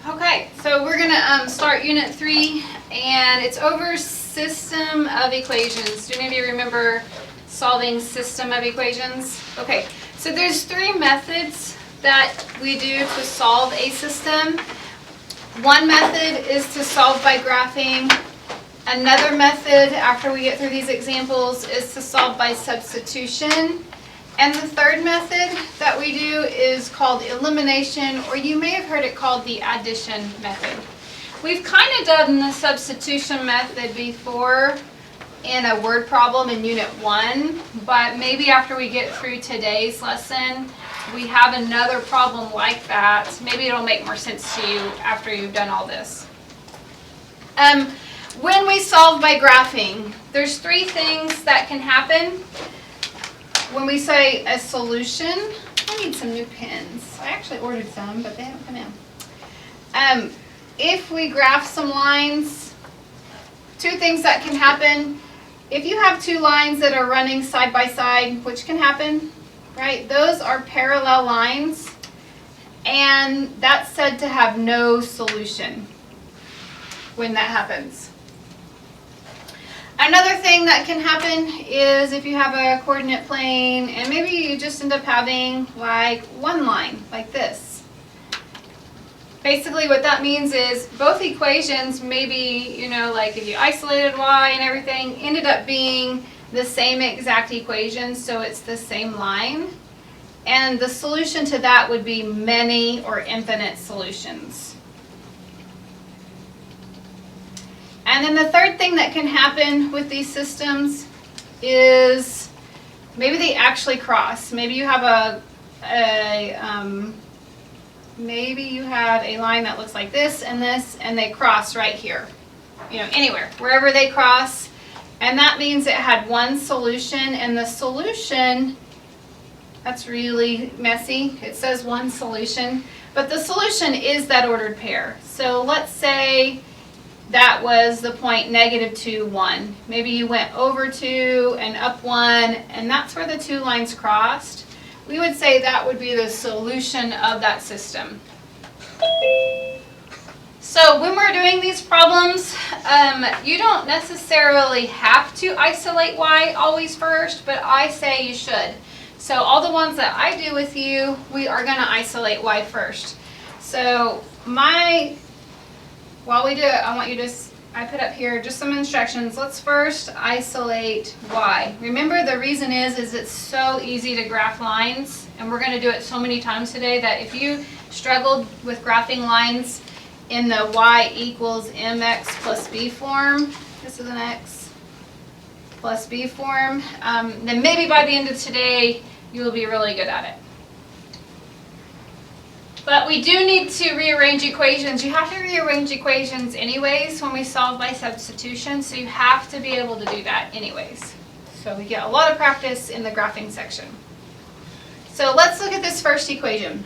Okay, so we're going to start Unit 3, and it's over system of equations. Do any of you remember solving system of equations? Okay, so there's three methods that we do to solve a system. One method is to solve by graphing. Another method, after we get through these examples, is to solve by substitution. And the third method that we do is called elimination, or you may have heard it called the addition method. We've kind of done the substitution method before in a word problem in Unit 1, but maybe after we get through today's lesson, we have another problem like that. Maybe it'll make more sense to you after you've done all this. When we solve by graphing, there's three things that can happen. When we say a solution, I need some new pens. I actually ordered some, but they haven't come in. If we graph some lines, two things that can happen. If you have two lines that are running side by side, which can happen, right? Those are parallel lines, and that's said to have no solution when that happens. Another thing that can happen is if you have a coordinate plane and maybe you just end up having like one line like this. Basically what that means is both equations, maybe, like if you isolated y and everything, ended up being the same exact equation, so it's the same line. And the solution to that would be many or infinite solutions. And then the third thing that can happen with these systems is maybe they actually cross. Maybe you have a line that looks like this, and they cross right here. Anywhere, wherever they cross. And that means it had one solution, and the solution, that's really messy. It says one solution, but the solution is that ordered pair. So let's say that was the point -2, 1. Maybe you went over 2 and up 1, and that's where the two lines crossed. We would say that would be the solution of that system. So when we're doing these problems, you don't necessarily have to isolate y always first, but I say you should. So all the ones that I do with you, we are going to isolate y first. So while we do it, I want you to, I put up here just some instructions. Let's first isolate y. Remember, the reason is it's so easy to graph lines, and we're going to do it so many times today that if you struggled with graphing lines in the y equals mx plus b form, this is an x plus b form, then maybe by the end of today, you will be really good at it. But we do need to rearrange equations. You have to rearrange equations anyways when we solve by substitution, so you have to be able to do that anyways. So we get a lot of practice in the graphing section. So let's look at this first equation.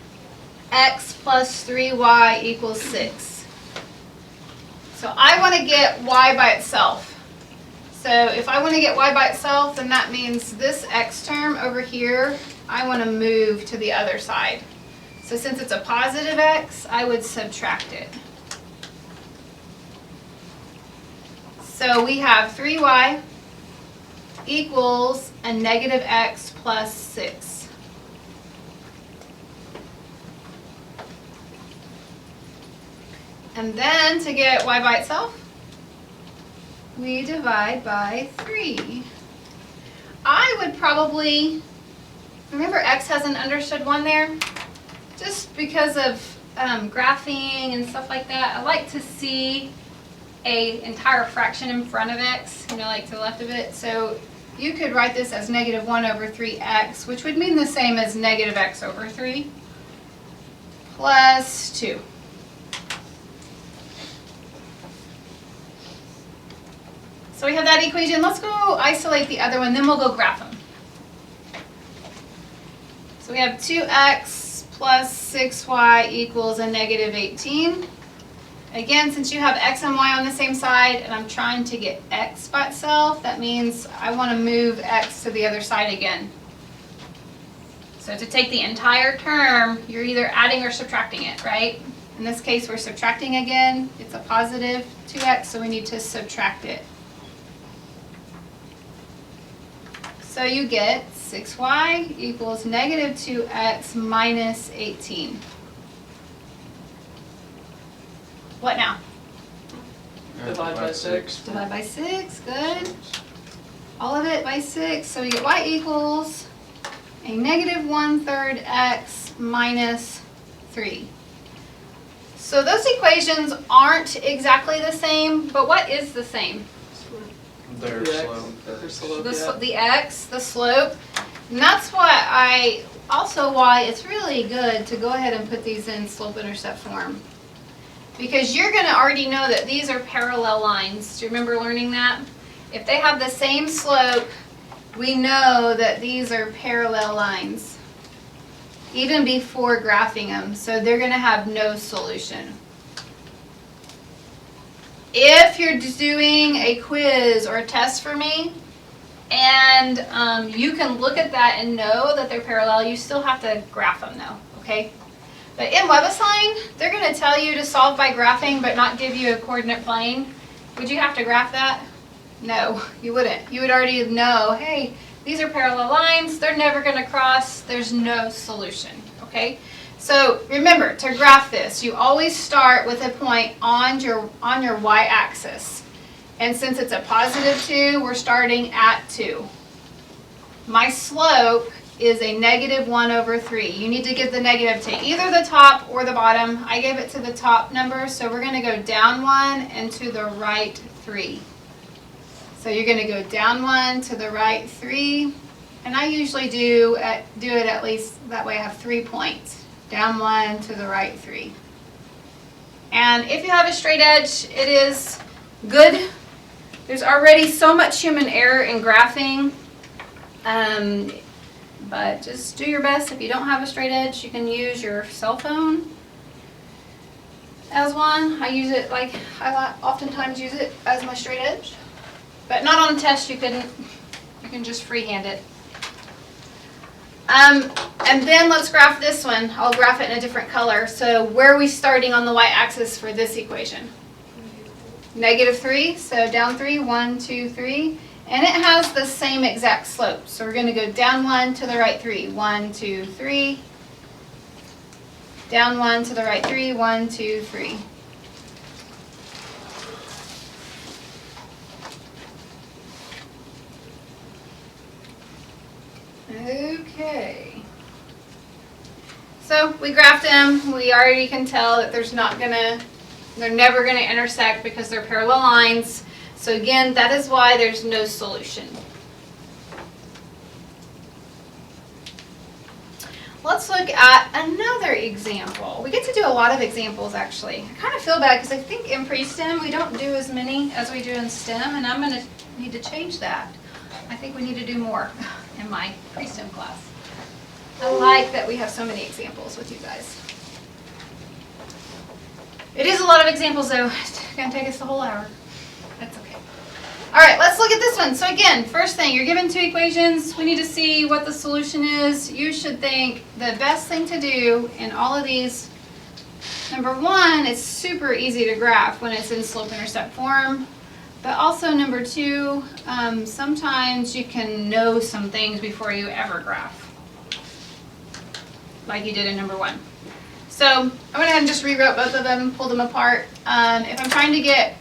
X plus 3y equals 6. So I want to get y by itself. So if I want to get y by itself, then that means this x term over here, I want to move to the other side. So since it's a positive x, I would subtract it. So we have 3y equals a -x plus 6. And then to get y by itself, we divide by 3. I would probably, remember x has an understood 1 there? Just because of graphing and stuff like that, I like to see an entire fraction in front of x, like to the left of it. So you could write this as -1/3x, which would mean the same as -x/3 plus 2. So we have that equation. Let's go isolate the other one, then we'll go graph them. So we have 2x plus 6y equals a -18. Again, since you have x and y on the same side, and I'm trying to get x by itself, that means I want to move x to the other side again. So to take the entire term, you're either adding or subtracting it, right? In this case, we're subtracting again. It's a positive 2x, so we need to subtract it. So you get 6y equals negative 2x minus 18. What now? Divide by 6. Divide by 6, good. All of it by 6, so we get y equals a negative 1/3 x minus 3. So those equations aren't exactly the same, but what is the same? Their The slope. Their slope, The x, the slope. And that's why why it's really good to go ahead and put these in slope-intercept form. Because you're going to already know that these are parallel lines. Do you remember learning that? If they have the same slope, we know that these are parallel lines, even before graphing them. So they're going to have no solution. If you're doing a quiz or a test for me, and you can look at that and know that they're parallel, you still have to graph them though, okay? But in WebAssign, they're going to tell you to solve by graphing but not give you a coordinate plane. Would you have to graph that? No, you wouldn't. You would already know, hey, these are parallel lines, they're never going to cross, there's no solution, okay? So remember, to graph this, you always start with a point on your y-axis. And since it's a positive 2, we're starting at 2. My slope is a negative 1/3. You need to give the negative to either the top or the bottom. I gave it to the top number, so we're going to go down 1 and to the right 3. So you're going to go down 1 to the right 3. And I usually do it at least, that way I have 3 points. Down 1 to the right 3. And if you have a straight edge, it is good. There's already so much human error in graphing, but just do your best. If you don't have a straight edge, you can use your cell phone as one. I use it, I oftentimes use it as my straight edge, but not on a test. You can just freehand it. And then let's graph this one. I'll graph it in a different color. So where are we starting on the y-axis for this equation? Negative 3, so down 3, 1, 2, 3. And it has the same exact slope. So we're going to go down 1 to the right 3, 1, 2, 3. Down 1 to the right 3, 1, 2, 3. Okay. So we graphed them. We already can tell that they're never going to intersect because they're parallel lines. So again, that is why there's no solution. Let's look at another example. We get to do a lot of examples actually. I kind of feel bad because I think in pre-STEM we don't do as many as we do in STEM, and I'm going to need to change that. I think we need to do more in my pre-STEM class. I like that we have so many examples with you guys. It is a lot of examples though. It's going to take us the whole hour. That's okay. All right, let's look at this one. So again, first thing, you're given 2 equations. We need to see what the solution is. You should think the best thing to do in all of these, number 1, it's super easy to graph when it's in slope-intercept form. But also number 2, sometimes you can know some things before you ever graph, like you did in number 1. So I went ahead and just rewrote both of them, pulled them apart. If I'm trying to get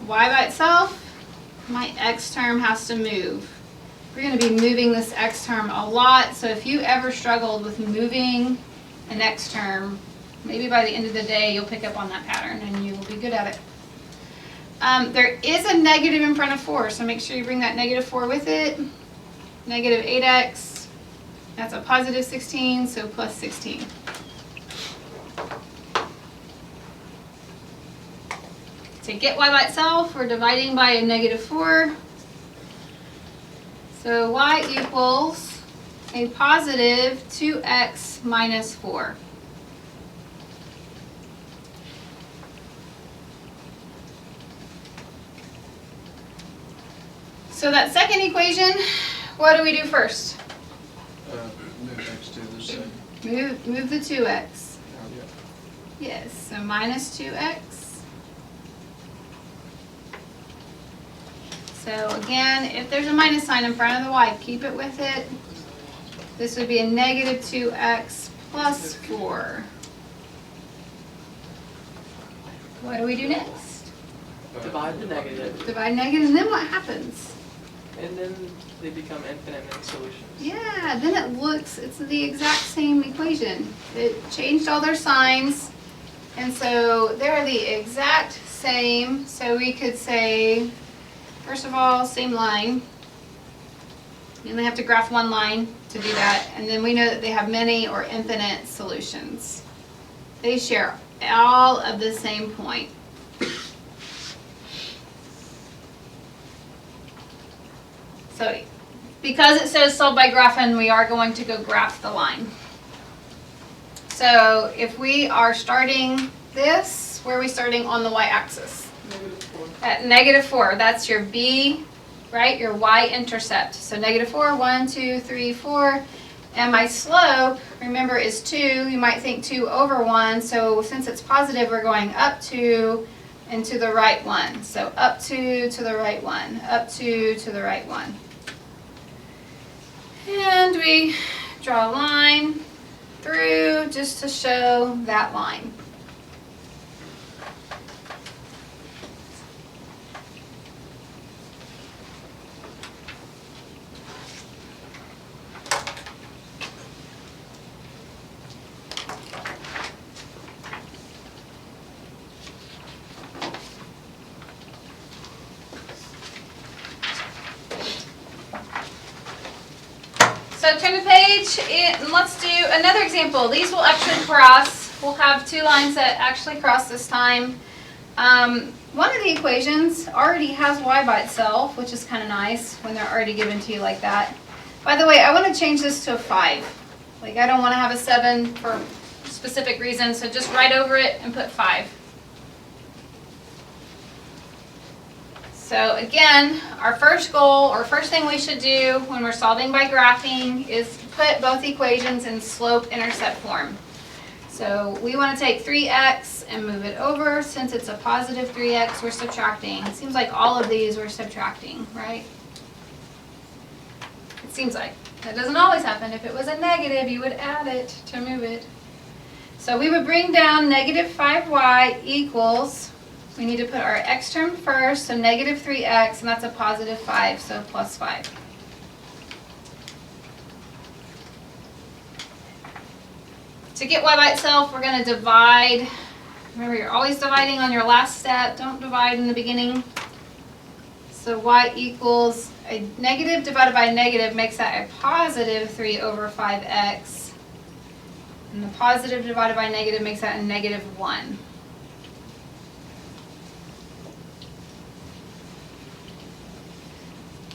y by itself, my x term has to move. We're going to be moving this x term a lot, so if you ever struggled with moving an x term, maybe by the end of the day you'll pick up on that pattern and you will be good at it. There is a negative in front of 4, so make sure you bring that negative 4 with it. Negative 8x, that's a positive 16, so plus 16. To get y by itself, we're dividing by a negative 4. So y equals a positive 2x minus 4. So that second equation, what do we do first? Move x to the same. Move the 2x. Yeah. Yes. So minus 2x. So again, if there's a minus sign in front of the y, keep it with it. This would be a negative 2x plus 4. What do we do next? Divide the negative, Divide negative, and then what happens? and then they become infinite in solutions. Yeah, then it's the exact same equation. It changed all their signs, and so they're the exact same. So we could say, first of all, same line. And they have to graph one line to do that. And then we know that they have many or infinite solutions. They share all of the same point. So because it says solve by graphing, we are going to go graph the line. So if we are starting this, where are we starting on the y-axis? -4. At -4, that's your b, right? Your y-intercept. So -4, 1, 2, 3, 4. And my slope, remember, is 2. You might think 2 over 1. So since it's positive, we're going up 2 and to the right 1. So up 2 to the right 1. Up 2 to the right 1. And we draw a line through just to show that line. So turn the page and let's do another example. These will actually cross. We'll have two lines that actually cross this time. One of the equations already has y by itself, which is kind of nice when they're already given to you like that. By the way, I want to change this to a 5. Like, I don't want to have a 7 for specific reasons, so just write over it and put 5. So again, our first goal, or first thing we should do when we're solving by graphing is put both equations in slope-intercept form. So we want to take 3x and move it over. Since it's a positive 3x, we're subtracting. It seems like all of these we're subtracting, right? It seems like. That doesn't always happen. If it was a negative, you would add it to move it. So we would bring down negative 5y equals, we need to put our x term first, so negative 3x, and that's a positive 5, so plus 5. To get y by itself, we're going to divide. Remember, you're always dividing on your last step. Don't divide in the beginning. So y equals a negative divided by a negative makes that a positive 3 over 5x. And the positive divided by negative makes that a negative 1.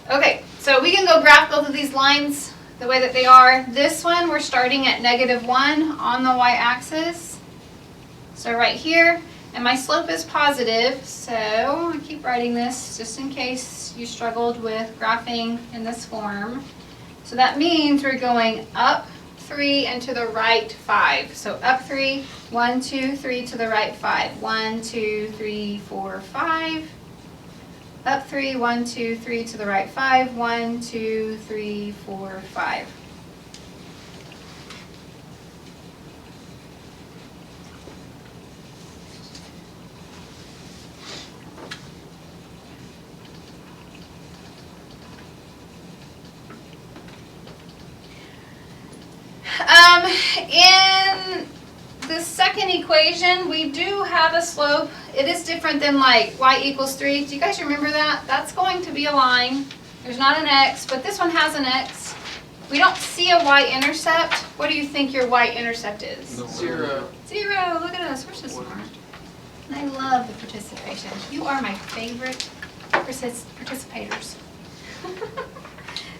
Okay, so we can go graph both of these lines the way that they are. This one, we're starting at negative 1 on the y-axis. So right here, and my slope is positive, so I keep writing this just in case you struggled with graphing in this form. So that means we're going up 3 and to the right 5. So up 3, 1, 2, 3 to the right 5. 1, 2, 3, 4, 5. Up 3, 1, 2, 3 to the right 5. 1, 2, 3, 4, 5. In the second equation, we do have a slope. It is different than like y equals 3. Do you guys remember that? That's going to be a line. There's not an x, but this one has an x. We don't see a y-intercept. What do you think your y-intercept is? 0. 0. Look at us. We're so smart. And I love the participation. You are my favorite participators.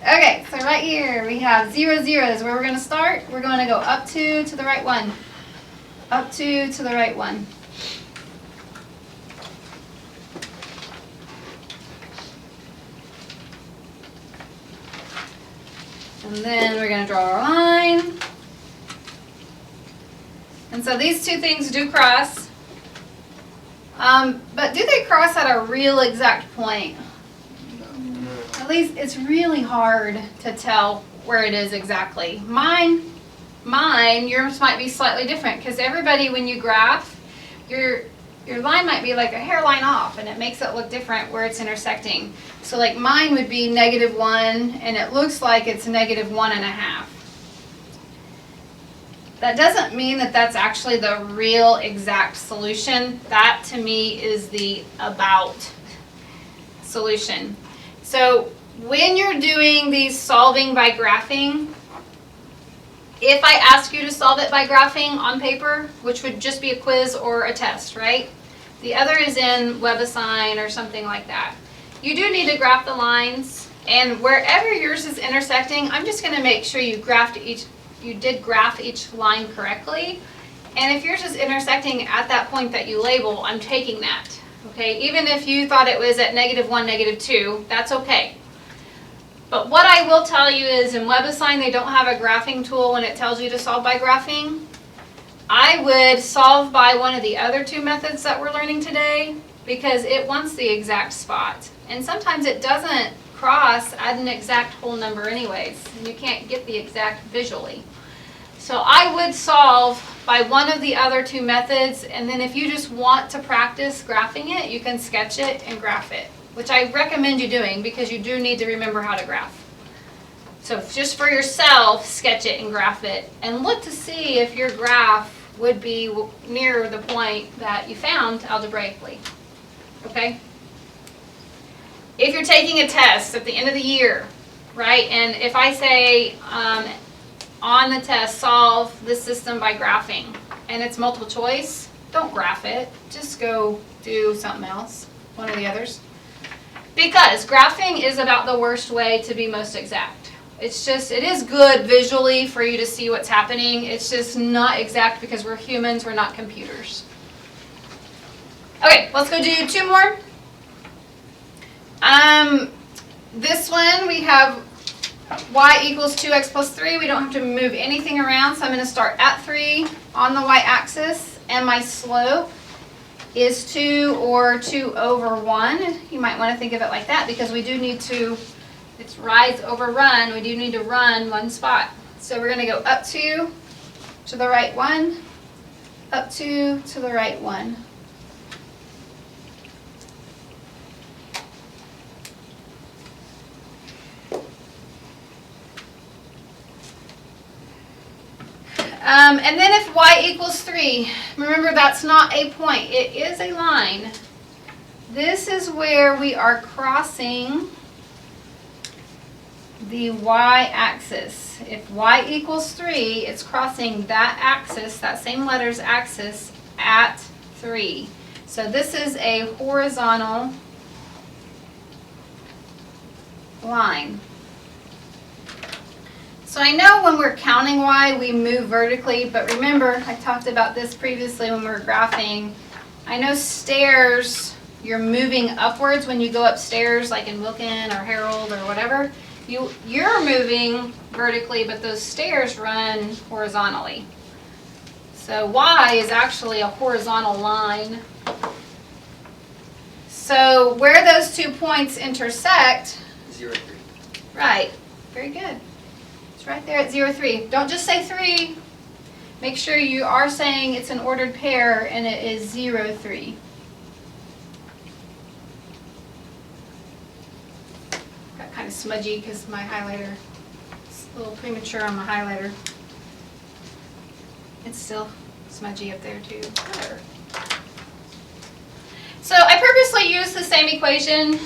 Okay, so right here we have 0, 0 is where we're going to start. We're going to go up 2 to the right 1. Up 2 to the right 1. And then we're going to draw our line. And so these two things do cross. But do they cross at a real exact point? At least it's really hard to tell where it is exactly. Yours might be slightly different because everybody, when you graph, your line might be like a hairline off and it makes it look different where it's intersecting. So like mine would be -1 and it looks like it's -1.5. That doesn't mean that that's actually the real exact solution. That to me is the about solution. So when you're doing these solving by graphing, if I ask you to solve it by graphing on paper, which would just be a quiz or a test, right? The other is in WebAssign or something like that. You do need to graph the lines, and wherever yours is intersecting, I'm just going to make sure you did graph each line correctly. And if yours is intersecting at that point that you label, I'm taking that. Okay, even if you thought it was at -1, -2, that's okay. But what I will tell you is in WebAssign, they don't have a graphing tool when it tells you to solve by graphing. I would solve by one of the other two methods that we're learning today because it wants the exact spot. And sometimes it doesn't cross at an exact whole number anyways, and you can't get the exact visually. So I would solve by one of the other two methods, and then if you just want to practice graphing it, you can sketch it and graph it, which I recommend you doing because you do need to remember how to graph. So just for yourself, sketch it and graph it, and look to see if your graph would be near the point that you found algebraically. Okay? If you're taking a test at the end of the year, right, and if I say on the test, solve this system by graphing, and it's multiple choice, don't graph it. Just go do something else, one of the others. Because graphing is about the worst way to be most exact. It is good visually for you to see what's happening. It's just not exact because we're humans, we're not computers. Okay, let's go do two more. This one we have y equals 2x plus 3. We don't have to move anything around, so I'm going to start at 3 on the y-axis, and my slope is 2 or 2 over 1. You might want to think of it like that because we do need to, it's rise over run, we do need to run one spot. So we're going to go up 2 to the right 1, up 2 to the right 1. And then if y equals 3, remember that's not a point, it is a line. This is where we are crossing the y-axis. If y equals 3, it's crossing that axis, that same letter's axis, at 3. So this is a horizontal line. So I know when we're counting y, we move vertically, but remember, I talked about this previously when we were graphing. I know stairs, you're moving upwards when you go upstairs, like in Wilkin or Harold or whatever. You're moving vertically, but those stairs run horizontally. So y is actually a horizontal line. So where those 2 points intersect, 0, 3. right, very good. Right there at 0, 3. Don't just say 3. Make sure you are saying it's an ordered pair and it is 0, 3. Got kind of smudgy because my highlighter, it's a little premature on my highlighter. It's still smudgy up there too. Whatever. So I purposely use the same equation.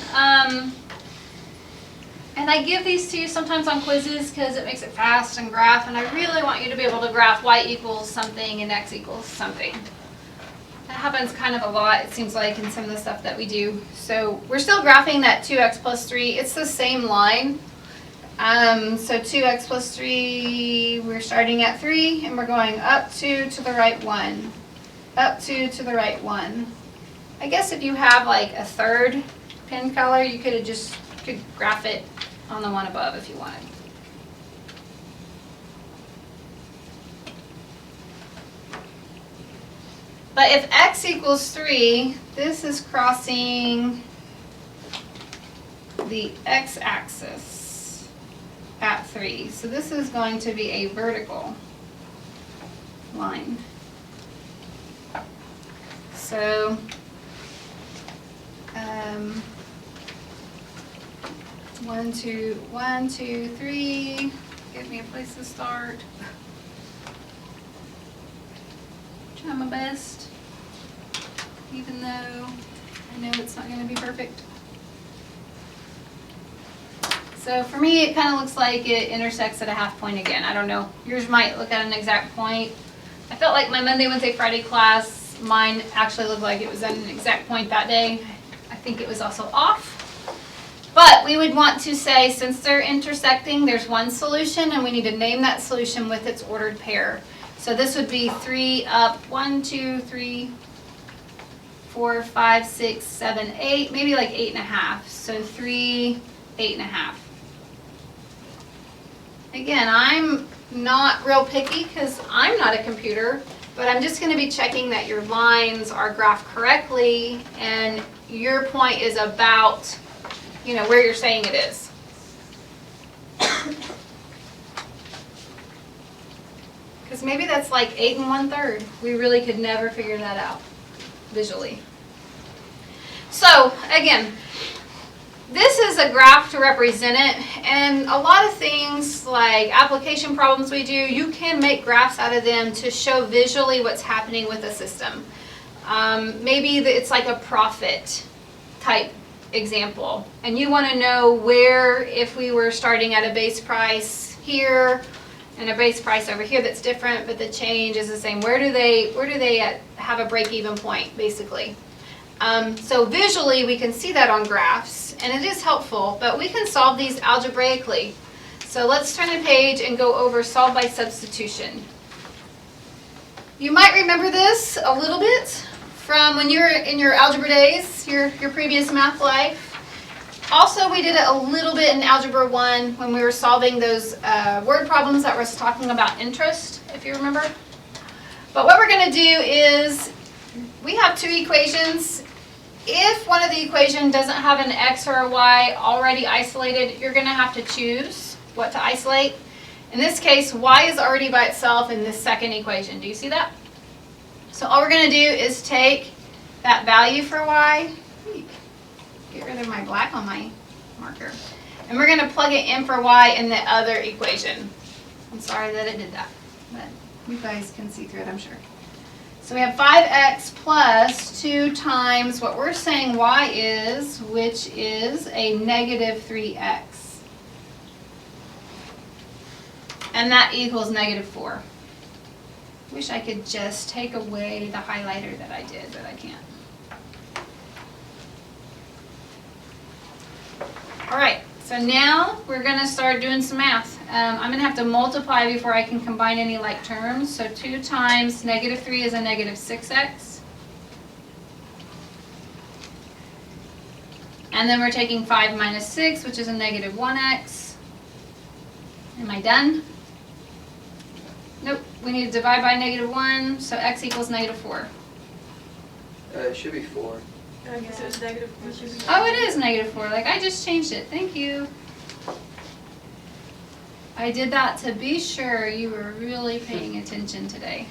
And I give these to you sometimes on quizzes because it makes it fast and graph, and I really want you to be able to graph y equals something and x equals something. That happens kind of a lot, it seems like, in some of the stuff that we do. So we're still graphing that 2x plus 3. It's the same line. So 2x plus 3, we're starting at 3, and we're going up 2 to the right 1. Up 2 to the right 1. I guess if you have like a third pen color, you could graph it on the one above if you wanted. But if x equals 3, this is crossing the x-axis at 3. So this is going to be a vertical line. So, 1, 2, 3. Give me a place to start. Try my best, even though I know it's not going to be perfect. So for me, it kind of looks like it intersects at a half point again. I don't know. Yours might look at an exact point. I felt like my Monday, Wednesday, Friday class, mine actually looked like it was at an exact point that day. I think it was also off. But we would want to say, since they're intersecting, there's one solution, and we need to name that solution with its ordered pair. So this would be 3 up, 1, 2, 3, 4, 5, 6, 7, 8, maybe like 8.5. So 3, 8.5. Again, I'm not real picky because I'm not a computer, but I'm just going to be checking that your lines are graphed correctly and your point is about, you know, where you're saying it is. Because maybe that's like 8 1/3. We really could never figure that out visually. So again, this is a graph to represent it, and a lot of things like application problems we do, you can make graphs out of them to show visually what's happening with a system. Maybe it's like a profit type example, and you want to know where, if we were starting at a base price here and a base price over here that's different, but the change is the same, where do they have a break-even point, basically. So visually we can see that on graphs, and it is helpful, but we can solve these algebraically. So let's turn the page and go over solve by substitution. You might remember this a little bit from when you were in your algebra days, your previous math life. Also, we did it a little bit in Algebra 1 when we were solving those word problems that was talking about interest, if you remember. But what we're going to do is, we have two equations. If one of the equations doesn't have an x or a y already isolated, you're going to have to choose what to isolate. In this case, y is already by itself in this second equation. Do you see that? So all we're going to do is take that value for y, get rid of my black on my marker, and we're going to plug it in for y in the other equation. I'm sorry that it did that, but you guys can see through it, I'm sure. So we have 5x plus 2 times what we're saying y is, which is a negative 3x. And that equals negative 4. Wish I could just take away the highlighter that I did, but I can't. All right, so now we're going to start doing some math. I'm going to have to multiply before I can combine any like terms. So 2 times negative 3 is a negative 6x. And then we're taking 5 minus 6, which is a negative 1x. Am I done? Nope, we need to divide by negative 1, so x equals negative 4. It should be 4. I guess it was negative 4. Oh, it is negative 4. Like, I just changed it. Thank you. I did that to be sure you were really paying attention today.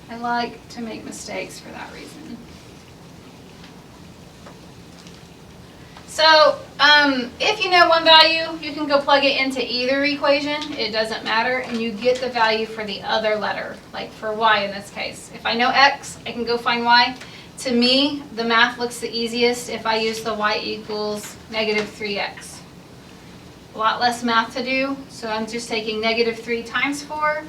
I like to make mistakes for that reason. So, if you know one value, you can go plug it into either equation. It doesn't matter, and you get the value for the other letter, like for y in this case. If I know x, I can go find y. To me, the math looks the easiest if I use the y equals negative 3x. A lot less math to do, so I'm just taking negative 3 times 4.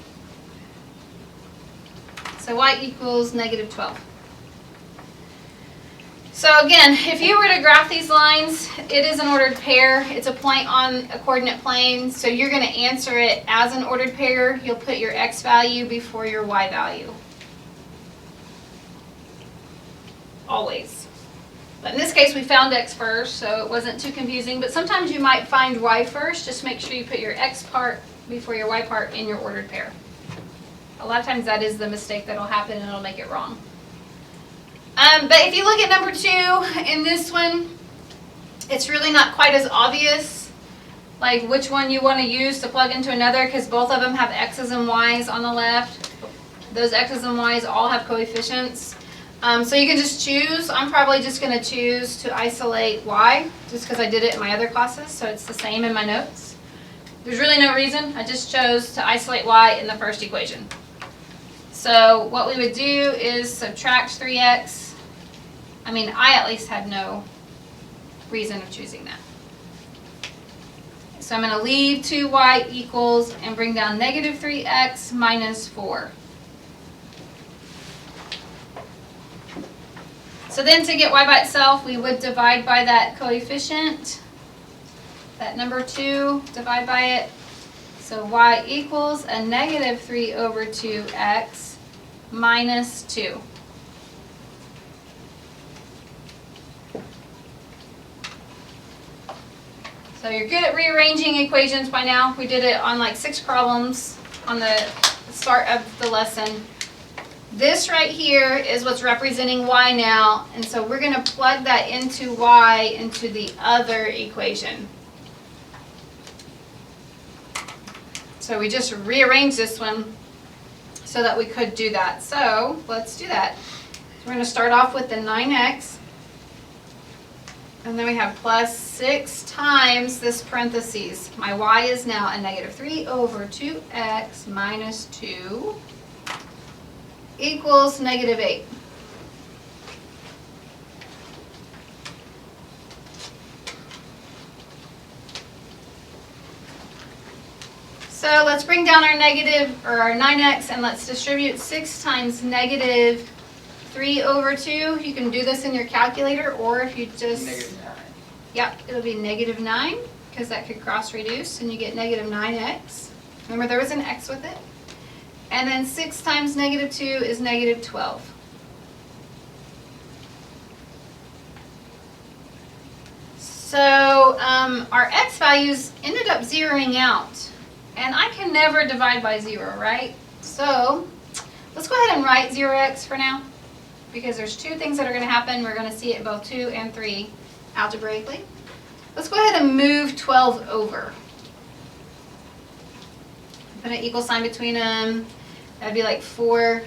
So y equals negative 12. So again, if you were to graph these lines, it is an ordered pair. It's a point on a coordinate plane, so you're going to answer it as an ordered pair. You'll put your x value before your y value. Always. But in this case, we found x first, so it wasn't too confusing. But sometimes you might find y first. Just make sure you put your x part before your y part in your ordered pair. lot of times that is the mistake that'll happen and it'll make it wrong. But if you look at number 2 in this one, it's really not quite as obvious like which one you want to use to plug into another, because both of them have x's and y's on the left. Those x's and y's all have coefficients. So you can just choose. I'm probably just going to choose to isolate y, just because I did it in my other classes, so it's the same in my notes. There's really no reason. I just chose to isolate y in the first equation. So what we would do is subtract 3x. I mean, I at least had no reason of choosing that. So I'm going to leave 2y equals and bring down negative 3x minus 4. So then to get y by itself, we would divide by that coefficient, that number 2, divide by it. So y equals a negative 3 over 2x minus 2. So you're good at rearranging equations by now. We did it on like 6 problems on the start of the lesson. This right here is what's representing y now, and so we're going to plug that into y into the other equation. So we just rearranged this one so that we could do that. So let's do that. So we're going to start off with the 9x, and then we have plus 6 times this parentheses. My y is now a negative 3 over 2x minus 2 equals negative 8. So let's bring down our negative, or our 9x, and let's distribute 6 times negative 3 over 2. You can do this in your calculator, or if you just... Negative 9. Yep, it'll be negative 9, because that could cross reduce, and you get negative 9x. Remember, there was an x with it. And then 6 times negative 2 is negative 12. So our x values ended up zeroing out. And I can never divide by 0, right? So let's go ahead and write 0x for now, because there's 2 things that are going to happen. We're going to see it both 2 and 3 algebraically. Let's go ahead and move 12 over. Put an equal sign between them. That'd be like 4.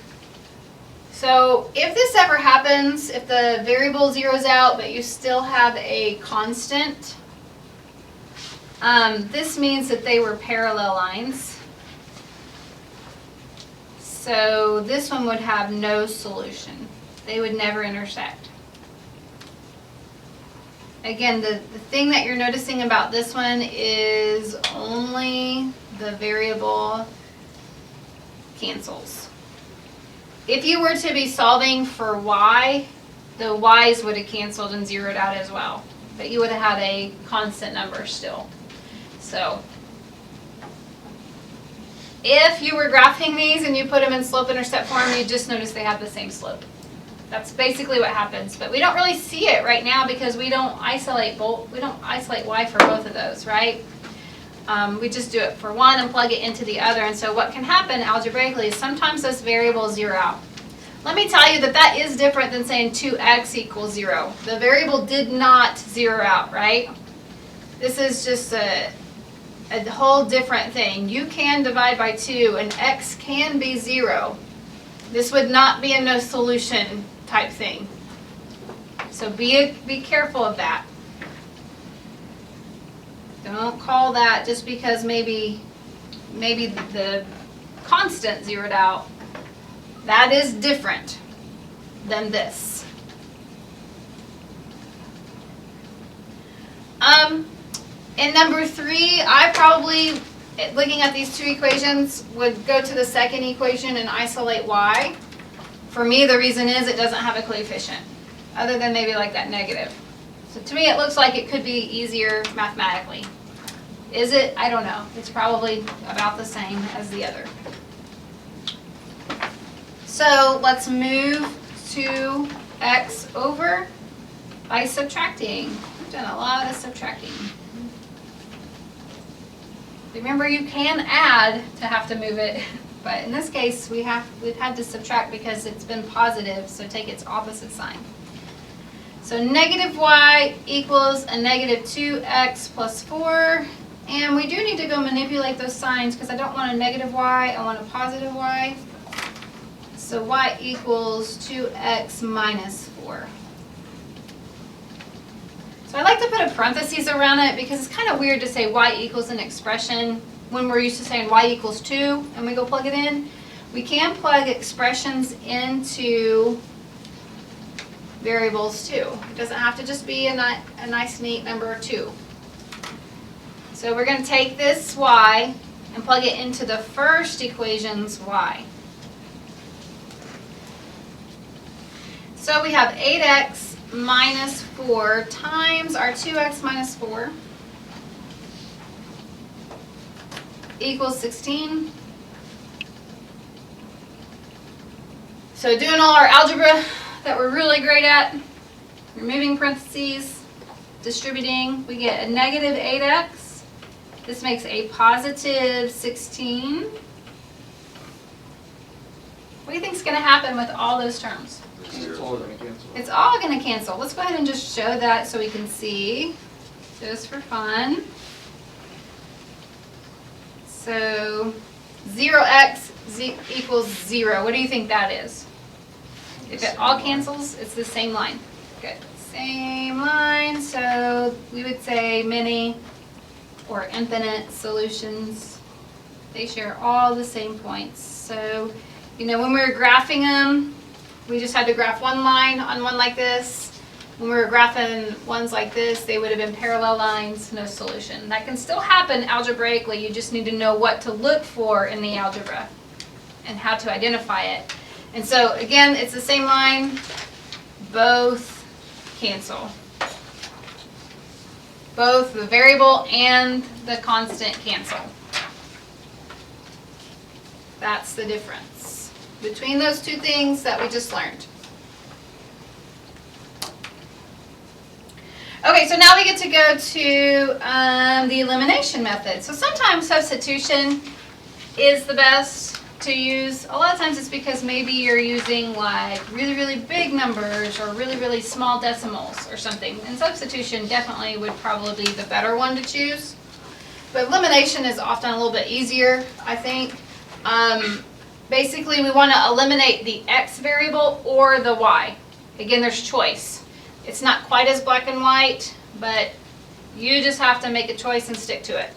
So if this ever happens, if the variable zeroes out but you still have a constant, this means that they were parallel lines. So this one would have no solution. They would never intersect. Again, the thing that you're noticing about this one is only the variable cancels. If you were to be solving for y, the y's would have canceled and zeroed out as well. But you would have had a constant number still. So if you were graphing these and you put them in slope-intercept form, you just notice they have the same slope. That's basically what happens. But we don't really see it right now because we don't isolate y for both of those, right? We just do it for one and plug it into the other. And so what can happen algebraically is sometimes those variables zero out. Let me tell you that that is different than saying 2x equals 0. The variable did not zero out, right? This is just a whole different thing. You can divide by 2 and x can be 0. This would not be a no solution type thing. So be careful of that. Don't call that just because maybe the constant zeroed out. That is different than this. In number 3, I probably, looking at these 2 equations, would go to the second equation and isolate y. For me, the reason is it doesn't have a coefficient, other than maybe like that negative. So to me, it looks like it could be easier mathematically. Is it? I don't know. It's probably about the same as the other. So let's move 2x over by subtracting. We've done a lot of subtracting. Remember, you can add to have to move it. But in this case, we've had to subtract because it's been positive, so take its opposite sign. So negative y equals a negative 2x plus 4. And we do need to go manipulate those signs because I don't want a negative y, I want a positive y. So y equals 2x minus 4. So I like to put a parentheses around it because it's kind of weird to say y equals an expression when we're used to saying y equals 2 and we go plug it in. We can plug expressions into variables too. It doesn't have to just be a nice neat number 2. So we're going to take this y and plug it into the first equation's y. So we have 8x minus 4 times our 2x minus 4 equals 16. So doing all our algebra that we're really great at, removing parentheses, distributing, we get a negative 8x. This makes a positive 16. What do you think is going to happen with all those terms? It's all going to cancel. It's all going to cancel. Let's go ahead and just show that so we can see, just for fun. So 0x equals 0. What do you think that is? If it all cancels, it's the same line. Good. Same line. So we would say many or infinite solutions. They share all the same points. So, you know, when we were graphing them, we just had to graph one line on one like this. When we were graphing ones like this, they would have been parallel lines, no solution. That can still happen algebraically. You just need to know what to look for in the algebra and how to identify it. And so, again, it's the same line. Both cancel. Both the variable and the constant cancel. That's the difference between those two things that we just learned. Okay, so now we get to go to the elimination method. So sometimes substitution is the best to use. A lot of times it's because maybe you're using like really, really big numbers or really, really small decimals or something. And substitution definitely would probably be the better one to choose. But elimination is often a little bit easier, I think. Basically, we want to eliminate the x variable or the y. Again, there's choice. It's not quite as black and white, but you just have to make a choice and stick to it.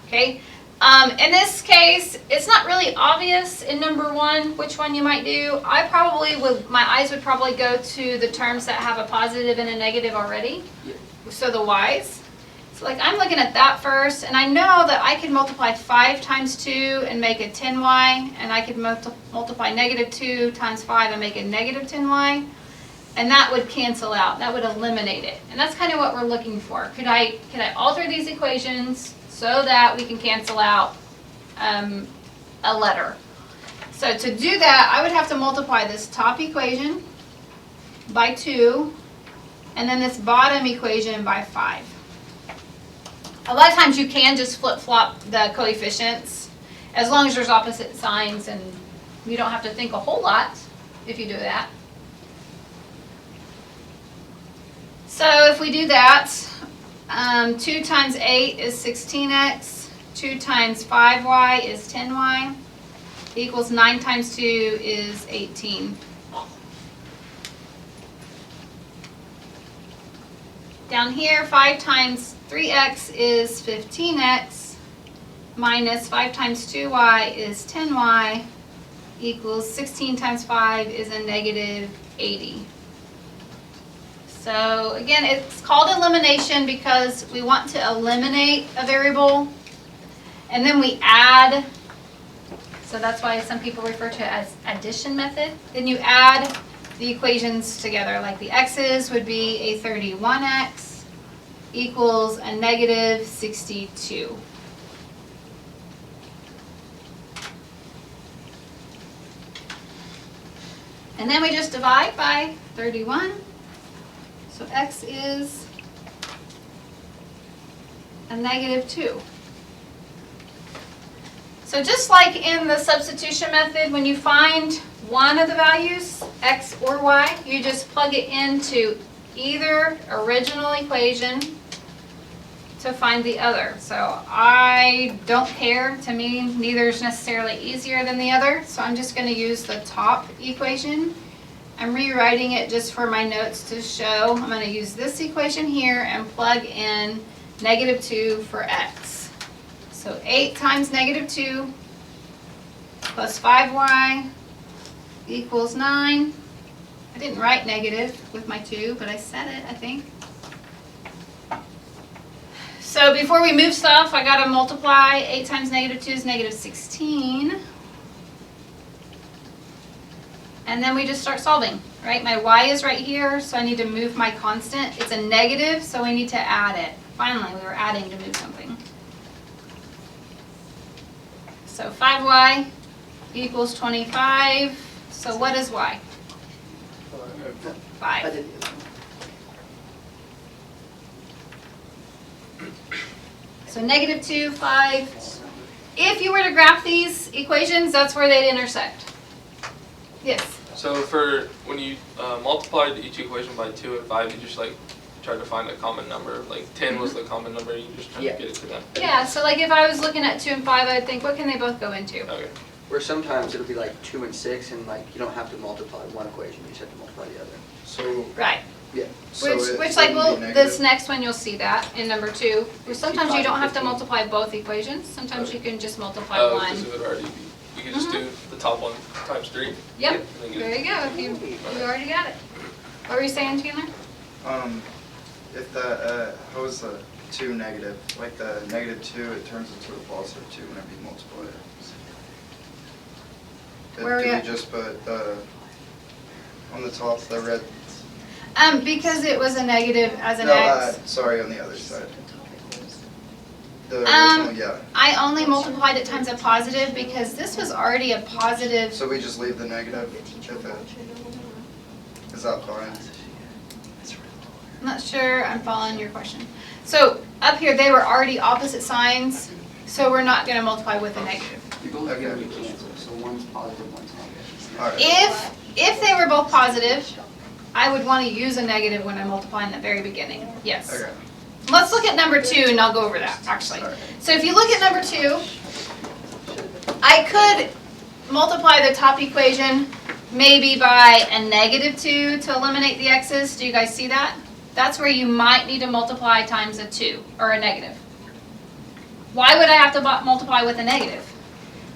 Okay? In this case, it's not really obvious in number 1 which one you might do. I probably would, my eyes would probably go to the terms that have a positive and a negative already. So the y's. So like I'm looking at that first, and I know that I could multiply 5 times 2 and make a 10y, and I could multiply negative 2 times 5 and make a negative 10y. And that would cancel out. That would eliminate it. And that's kind of what we're looking for. Could I alter these equations so that we can cancel out a letter? So to do that, I would have to multiply this top equation by 2, and then this bottom equation by 5. A lot of times you can just flip-flop the coefficients as long as there's opposite signs, and you don't have to think a whole lot if you do that. So if we do that, 2 times 8 is 16x, 2 times 5y is 10y, equals 9 times 2 is 18. Down here, 5 times 3x is 15x, minus 5 times 2y is 10y, equals 16 times 5 is a negative 80. So again, it's called elimination because we want to eliminate a variable, and then we add. So that's why some people refer to it as addition method. Then you add the equations together, like the x's would be a 31x equals a negative 62. And then we just divide by 31. So x is a negative 2. So just like in the substitution method, when you find one of the values, x or y, you just plug it into either original equation to find the other. So I don't care. To me, neither is necessarily easier than the other. So I'm just going to use the top equation. I'm rewriting it just for my notes to show. I'm going to use this equation here and plug in -2 for x. So 8 times -2 plus 5y equals 9. I didn't write negative with my 2, but I said it, I think. So before we move stuff, I got to multiply. 8 times -2 is -16. And then we just start solving, right? My y is right here, so I need to move my constant. It's a negative, so we need to add it. Finally, we were adding to move something. So 5y equals 25. So what is y? 5. So -2, 5. If you were to graph these equations, that's where they'd intersect. Yes? So for when you multiplied each equation by 2 and 5, you just like tried to find a common number. Like 10 was the common number, you just tried to get it to them. Yeah, so like if I was looking at 2 and 5, I'd think, what can they both go into? Okay. Where sometimes it'll be like 2 and 6, and like you don't have to multiply one equation, you just have to multiply the other. So, Right. Yeah. so Which it like, wouldn't well, be this negative? next one, you'll see that in number 2. Where sometimes you don't have to 15. multiply both equations. Sometimes you can just multiply Oh, one. because it would already be, you could just do the top one times 3. Yep, and then get there it. you go. If you already got it. What were you saying, Chandler? If the, how is the 2 negative? Like the -2, it turns into a positive 2 whenever you multiply it. Where are we Do at? we just put the, on the top, the red? Because it was a negative as an No, x. sorry, on the other side. The Um, original, yeah. I only multiplied it times a positive because this was already a positive. So we just leave the negative if it, is that fine? I'm not sure I'm following your question. So up here, they were already opposite signs, so we're not going to multiply with a negative. You both Okay. can cancel, so one's positive, one's negative. All right. If they were both positive, I would want to use a negative when I multiply in the very beginning. Yes. Okay. Let's look at number 2 and I'll go over that actually. Alright. So if you look at number 2, I could multiply the top equation maybe by a -2 to eliminate the x's. Do you guys see that? That's where you might need to multiply times a 2 or a negative. Why would I have to multiply with a negative?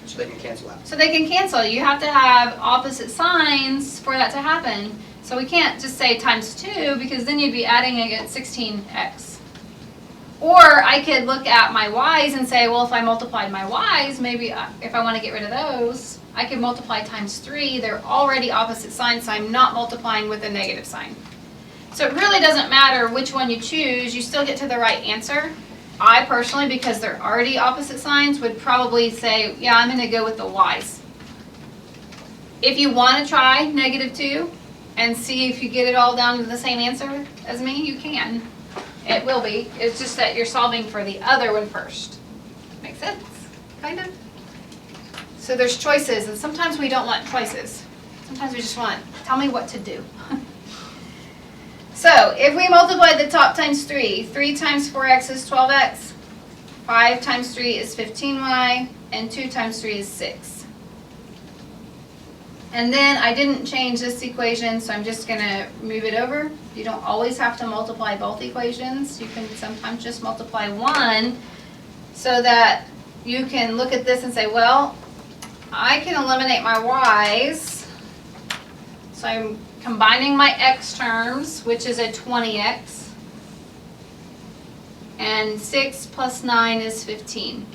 So they can cancel out. So they can cancel. You have to have opposite signs for that to happen. So we can't just say times 2 because then you'd be adding against 16x. Or I could look at my y's and say, well, if I multiplied my y's, maybe if I want to get rid of those, I could multiply times 3. They're already opposite signs, so I'm not multiplying with a negative sign. So it really doesn't matter which one you choose. You still get to the right answer. I personally, because they're already opposite signs, would probably say, yeah, I'm going to go with the y's. If you want to try -2 and see if you get it all down to the same answer as me, you can. It will be. It's just that you're solving for the other one first. Make sense? Kind of? So there's choices, and sometimes we don't want choices. Sometimes we just want, tell me what to do. So if we multiply the top times 3, 3 times 4x is 12x, 5 times 3 is 15y, and 2 times 3 is 6. And then I didn't change this equation, so I'm just going to move it over. You don't always have to multiply both equations. You can sometimes just multiply one so that you can look at this and say, well, I can eliminate my y's. So I'm combining my x terms, which is a 20x. And 6 plus 9 is 15.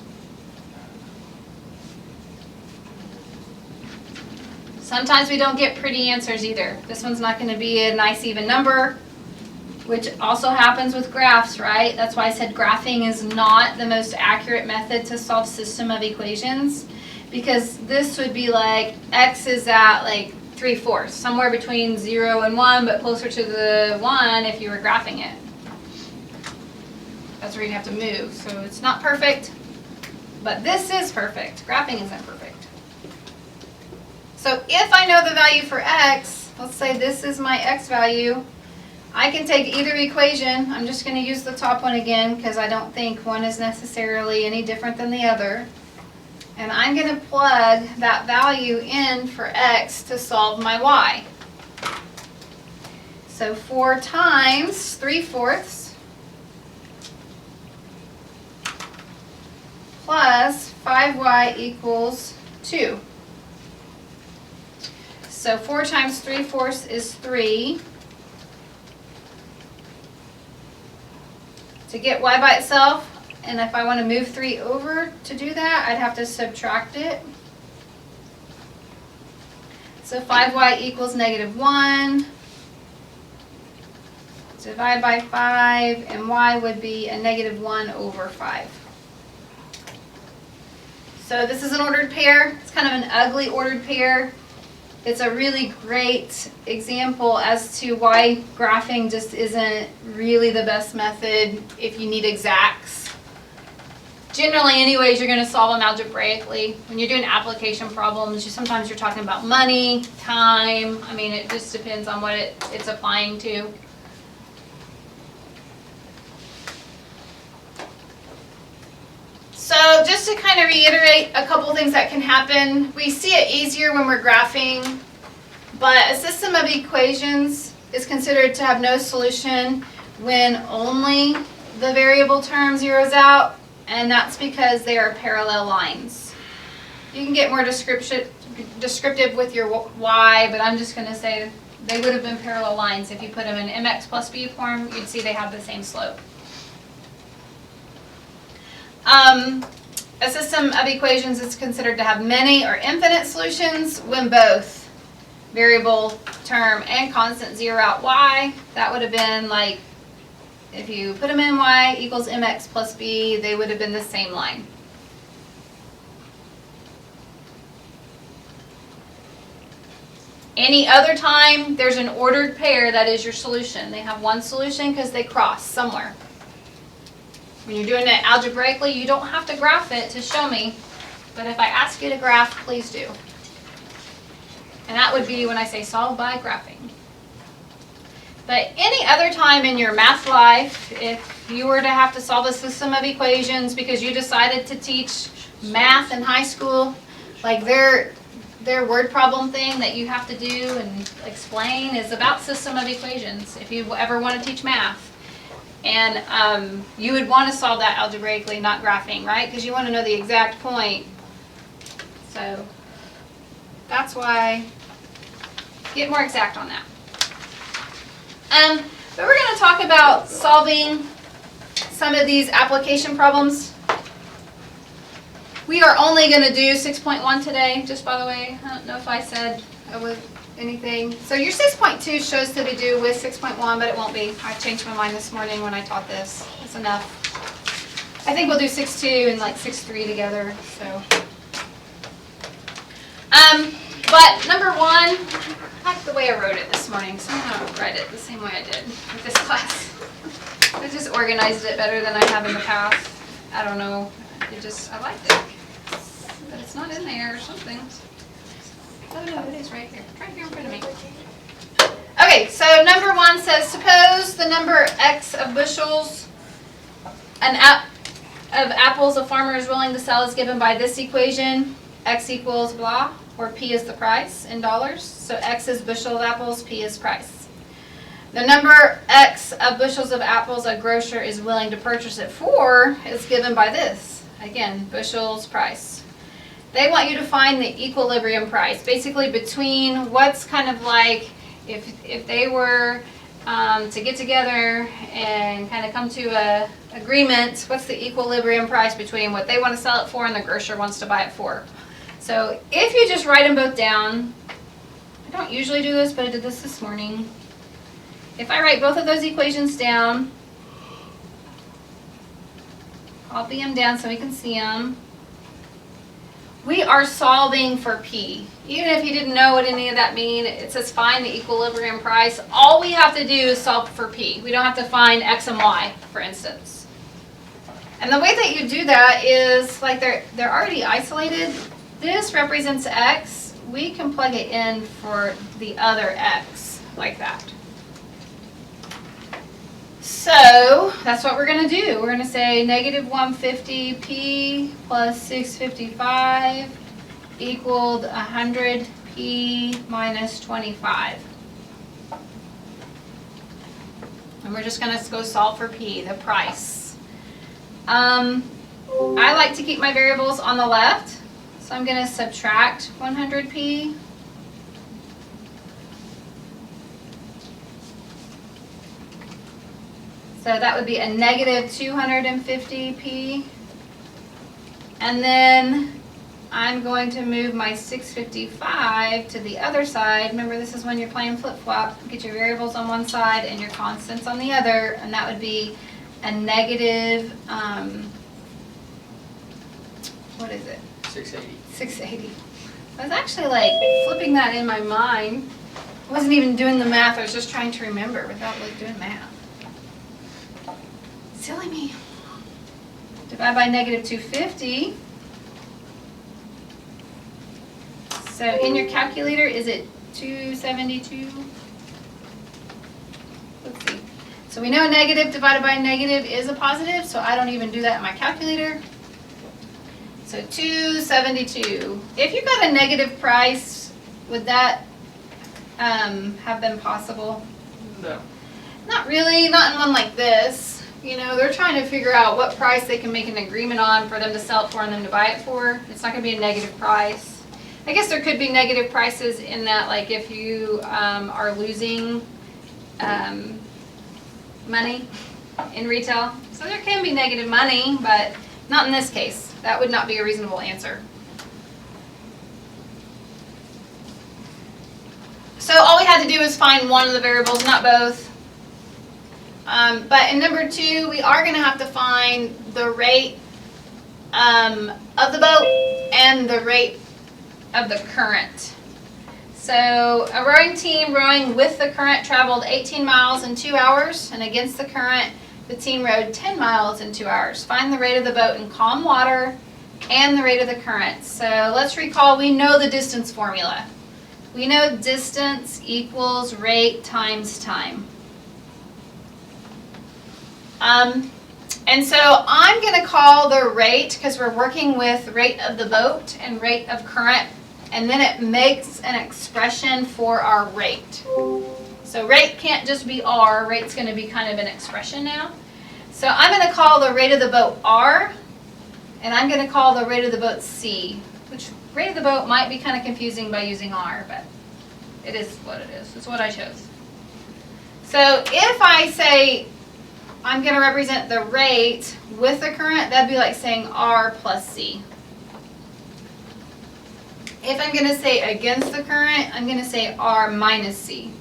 Sometimes we don't get pretty answers either. This one's not going to be a nice even number, which also happens with graphs, right? That's why I said graphing is not the most accurate method to solve system of equations, because this would be like x is at like 3/4, somewhere between 0 and 1, but closer to the 1 if you were graphing it. That's where you'd have to move. So it's not perfect, But this is perfect. Graphing is imperfect. So if I know the value for x, let's say this is my x value, I can take either equation. I'm just going to use the top one again because I don't think one is necessarily any different than the other. And I'm going to plug that value in for x to solve my y. So 4 times 3/4 plus 5y equals 2. So 4 times 3/4 is 3. To get y by itself, and if I want to move 3 over to do that, I'd have to subtract it. So 5y equals -1. Divide by 5, and y would be a -1 over 5. So this is an ordered pair. It's kind of an ugly ordered pair. It's a really great example as to why graphing just isn't really the best method if you need exacts. Generally, anyways, you're going to solve them algebraically. When you're doing application problems, sometimes you're talking about money, time. I mean, it just depends on what it's applying to. So just to kind of reiterate a couple things that can happen, we see it easier when we're graphing, but a system of equations is considered to have no solution when only the variable term zeroes out, and that's because they are parallel lines. You can get more descriptive with your y, but I'm just going to say they would have been parallel lines. If you put them in mx plus b form, you'd see they have the same slope. A system of equations is considered to have many or infinite solutions when both variable term and constant zero out y. That would have been like if you put them in y equals mx plus b, they would have been the same line. Any other time there's an ordered pair, that is your solution. They have one solution because they cross somewhere. When you're doing it algebraically, you don't have to graph it to show me, but if I ask you to graph, please do. And that would be when I say solve by graphing. But any other time in your math life, if you were to have to solve a system of equations because you decided to teach math in high school, like their word problem thing that you have to do and explain is about system of equations if you ever want to teach math. And you would want to solve that algebraically, not graphing, right? Because you want to know the exact point. So that's why get more exact on that. But we're going to talk about solving some of these application problems. We are only going to do 6.1 today, just by the way. I don't know if I said I would anything. So your 6.2 shows to be due with 6.1, but it won't be. I changed my mind this morning when I taught this. It's enough. I think we'll do 6.2 and like 6.3 together. So, but number 1, I like the way I wrote it this morning, so I'm going to write it the same way I did with this class. I just organized it better than I have in the past. I don't know. I liked it. But it's not in there or something. Oh no, it is right here in front of me. Okay, so number 1 says, suppose the number x of bushels of apples a farmer is willing to sell is given by this equation. X equals blah, where P is the price in dollars. So X is bushel of apples, P is price. The number X of bushels of apples a grocer is willing to purchase it for is given by this. Again, bushels, price. They want you to find the equilibrium price, basically between what's kind of like if they were to get together and kind of come to a agreement, what's the equilibrium price between what they want to sell it for and the grocer wants to buy it for. So if you just write them both down, I don't usually do this, but I did this morning. If I write both of those equations down, copy them down so we can see them. We are solving for P. Even if you didn't know what any of that mean, it says find the equilibrium price. All we have to do is solve for P. We don't have to find X and Y, for instance. And the way that you do that is, like, they're already isolated. This represents X. We can plug it in for the other X, like that. So that's what we're going to do. We're going to say negative 150p plus 655 equaled 100p minus 25. And we're just going to go solve for p, the price. I like to keep my variables on the left, so I'm going to subtract 100p. So that would be a negative 250p. And then I'm going to move my 655 to the other side. Remember, this is when you're playing flip-flop. Get your variables on one side and your constants on the other, and that would be a negative, what is it? 680. 680. I was actually like flipping that in my mind. I wasn't even doing the math, I was just trying to remember without like doing math. Silly me. Divide by negative 250. So in your calculator, is it 272? Let's see. So we know negative divided by negative is a positive, so I don't even do that in my calculator. So 272. If you got a negative price, would that have been possible? No. Not really, not in one like this. You know, they're trying to figure out what price they can make an agreement on for them to sell it for and them to buy it for. It's not going to be a negative price. I guess there could be negative prices in that, like if you are losing money in retail. So there can be negative money, but not in this case. That would not be a reasonable answer. So all we had to do was find one of the variables, not both. But in number 2, we are going to have to find the rate of the boat and the rate of the current. So a rowing team rowing with the current traveled 18 miles in 2 hours, and against the current, the team rowed 10 miles in 2 hours. Find the rate of the boat in calm water and the rate of the current. So let's recall, we know the distance formula. We know distance equals rate times time. And so I'm going to call the rate, because we're working with rate of the boat and rate of current, and then it makes an expression for our rate. So rate can't just be R, rate's going to be kind of an expression now. So I'm going to call the rate of the boat R, and I'm going to call the rate of the boat C, which rate of the boat might be kind of confusing by using R, but it is what it is. It's what I chose. So if I say I'm going to represent the rate with the current, that'd be like saying R plus C. If I'm going to say against the current, I'm going to say R minus C.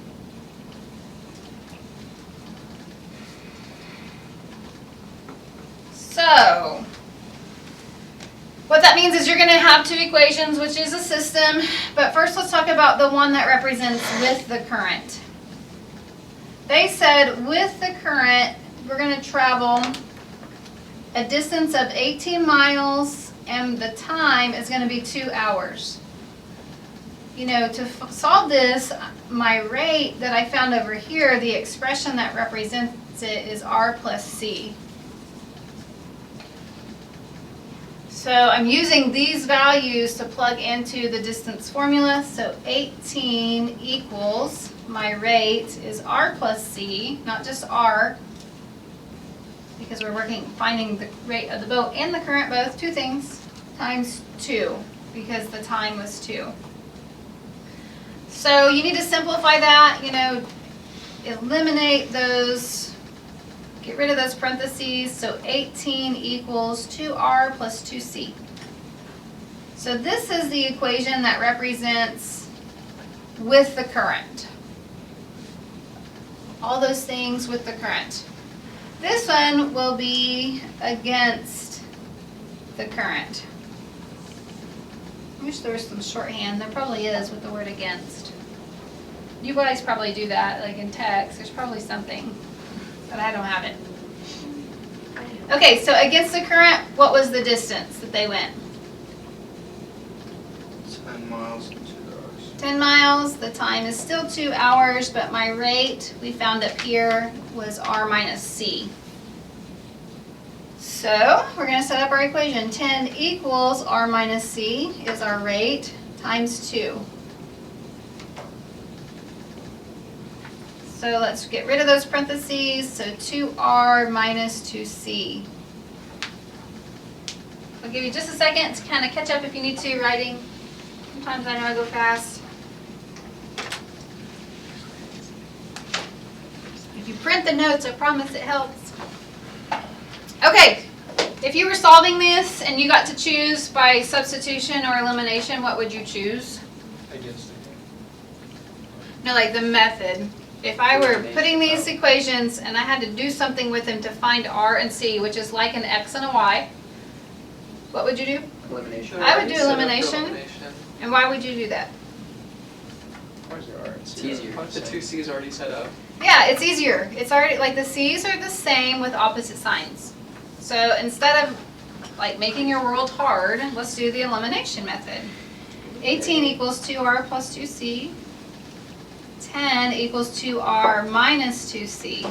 So what that means is you're going to have 2 equations, which is a system. But first let's talk about the one that represents with the current. They said with the current, we're going to travel a distance of 18 miles and the time is going to be 2 hours. You know, to solve this, my rate that I found over here, the expression that represents it is R plus C. So I'm using these values to plug into the distance formula. So 18 equals, my rate is R plus C, not just R, because we're finding the rate of the boat and the current, both 2 things, times 2, because the time was 2. So you need to simplify that, you know, eliminate those, get rid of those parentheses. So 18 equals 2R plus 2C. So this is the equation that represents with the current. All those things with the current. This one will be against the current. I wish there was some shorthand. There probably is with the word against. You guys probably do that, like in text. There's probably something, but I don't have it. Okay, so against the current, what was the distance that they went? 10 miles in 2 hours. 10 miles, the time is still 2 hours, but my rate we found up here was r minus c. So we're going to set up our equation. 10 equals r minus c is our rate times 2. So let's get rid of those parentheses. So 2r minus 2c. I'll give you just a second to kind of catch up if you need to writing. Sometimes I know I go fast. If you print the notes, I promise it helps. Okay, if you were solving this and you got to choose by substitution or elimination, what would you choose? Against it. No, like the method. If I were putting these equations and I had to do something with them to find r and c, which is like an x and a y, what would you do? Elimination. I would do Set up for elimination. And why would you do that? Where's your R and It's C? easier. The two C's already set up. Yeah, it's easier. It's already, like the c's are the same with opposite signs. So instead of like making your world hard, let's do the elimination method. 18 equals 2r plus 2c. 10 equals 2r minus 2c.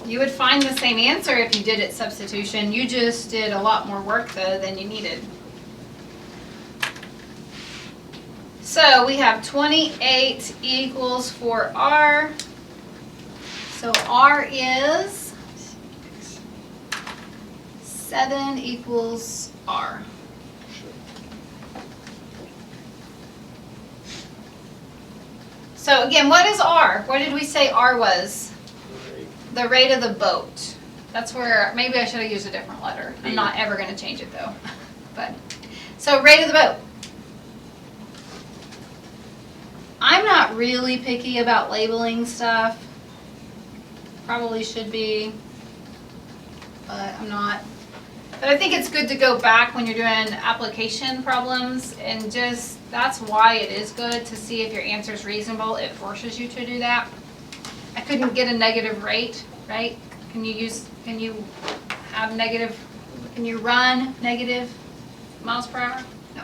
You would find the same answer if you did it substitution. You just did a lot more work though than you needed. So we have 28 equals 4r. So r is 7 equals r. So again, what is r? What did we say r was? The rate of the boat. That's where, maybe I should have used a different letter. I'm not ever going to change it though. But so rate of the boat. I'm not really picky about labeling stuff. Probably should be, but I'm not. But I think it's good to go back when you're doing application problems and just, that's why it is good to see if your answer is reasonable. It forces you to do that. I couldn't get a negative rate, right? Can you have negative, can you run negative miles per hour? No.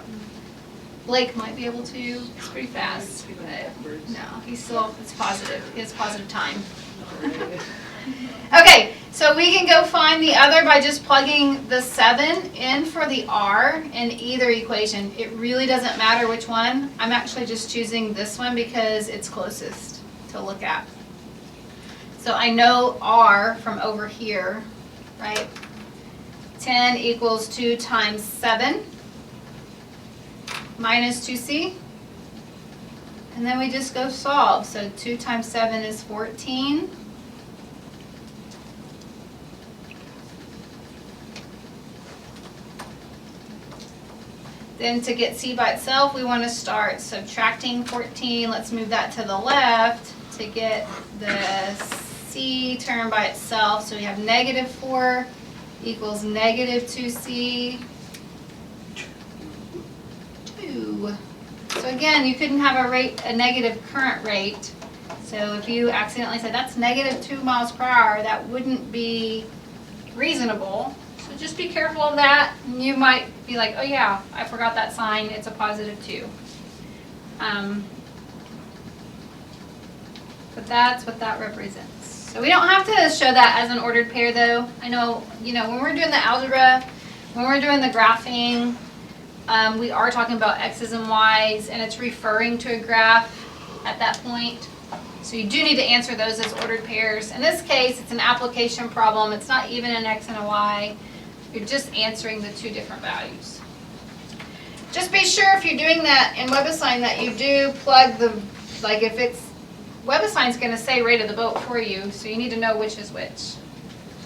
Blake might be able to, it's pretty fast, but no, he's still, it's positive, he has positive time. Okay, so we can go find the other by just plugging the 7 in for the r in either equation. It really doesn't matter which one. I'm actually just choosing this one because it's closest to look at. So I know r from over here, right? 10 equals 2 times 7 minus 2c. And then we just go solve. So 2 times 7 is 14. Then to get c by itself, we want to start subtracting 14. Let's move that to the left to get the c term by itself. So we have negative 4 equals negative 2c. 2. So again, you couldn't have a negative current rate. So if you accidentally said that's negative 2 miles per hour, that wouldn't be reasonable. So just be careful of that. You might be like, oh yeah, I forgot that sign. It's a positive 2. But that's what that represents. So we don't have to show that as an ordered pair though. I know, when we're doing the algebra, when we're doing the graphing, we are talking about x's and y's, and it's referring to a graph at that point. So you do need to answer those as ordered pairs. In this case, it's an application problem. It's not even an x and a y. You're just answering the 2 different values. Just be sure if you're doing that in WebAssign that you do plug the, like if it's, WebAssign's going to say rate of the boat for you, so you need to know which is which. So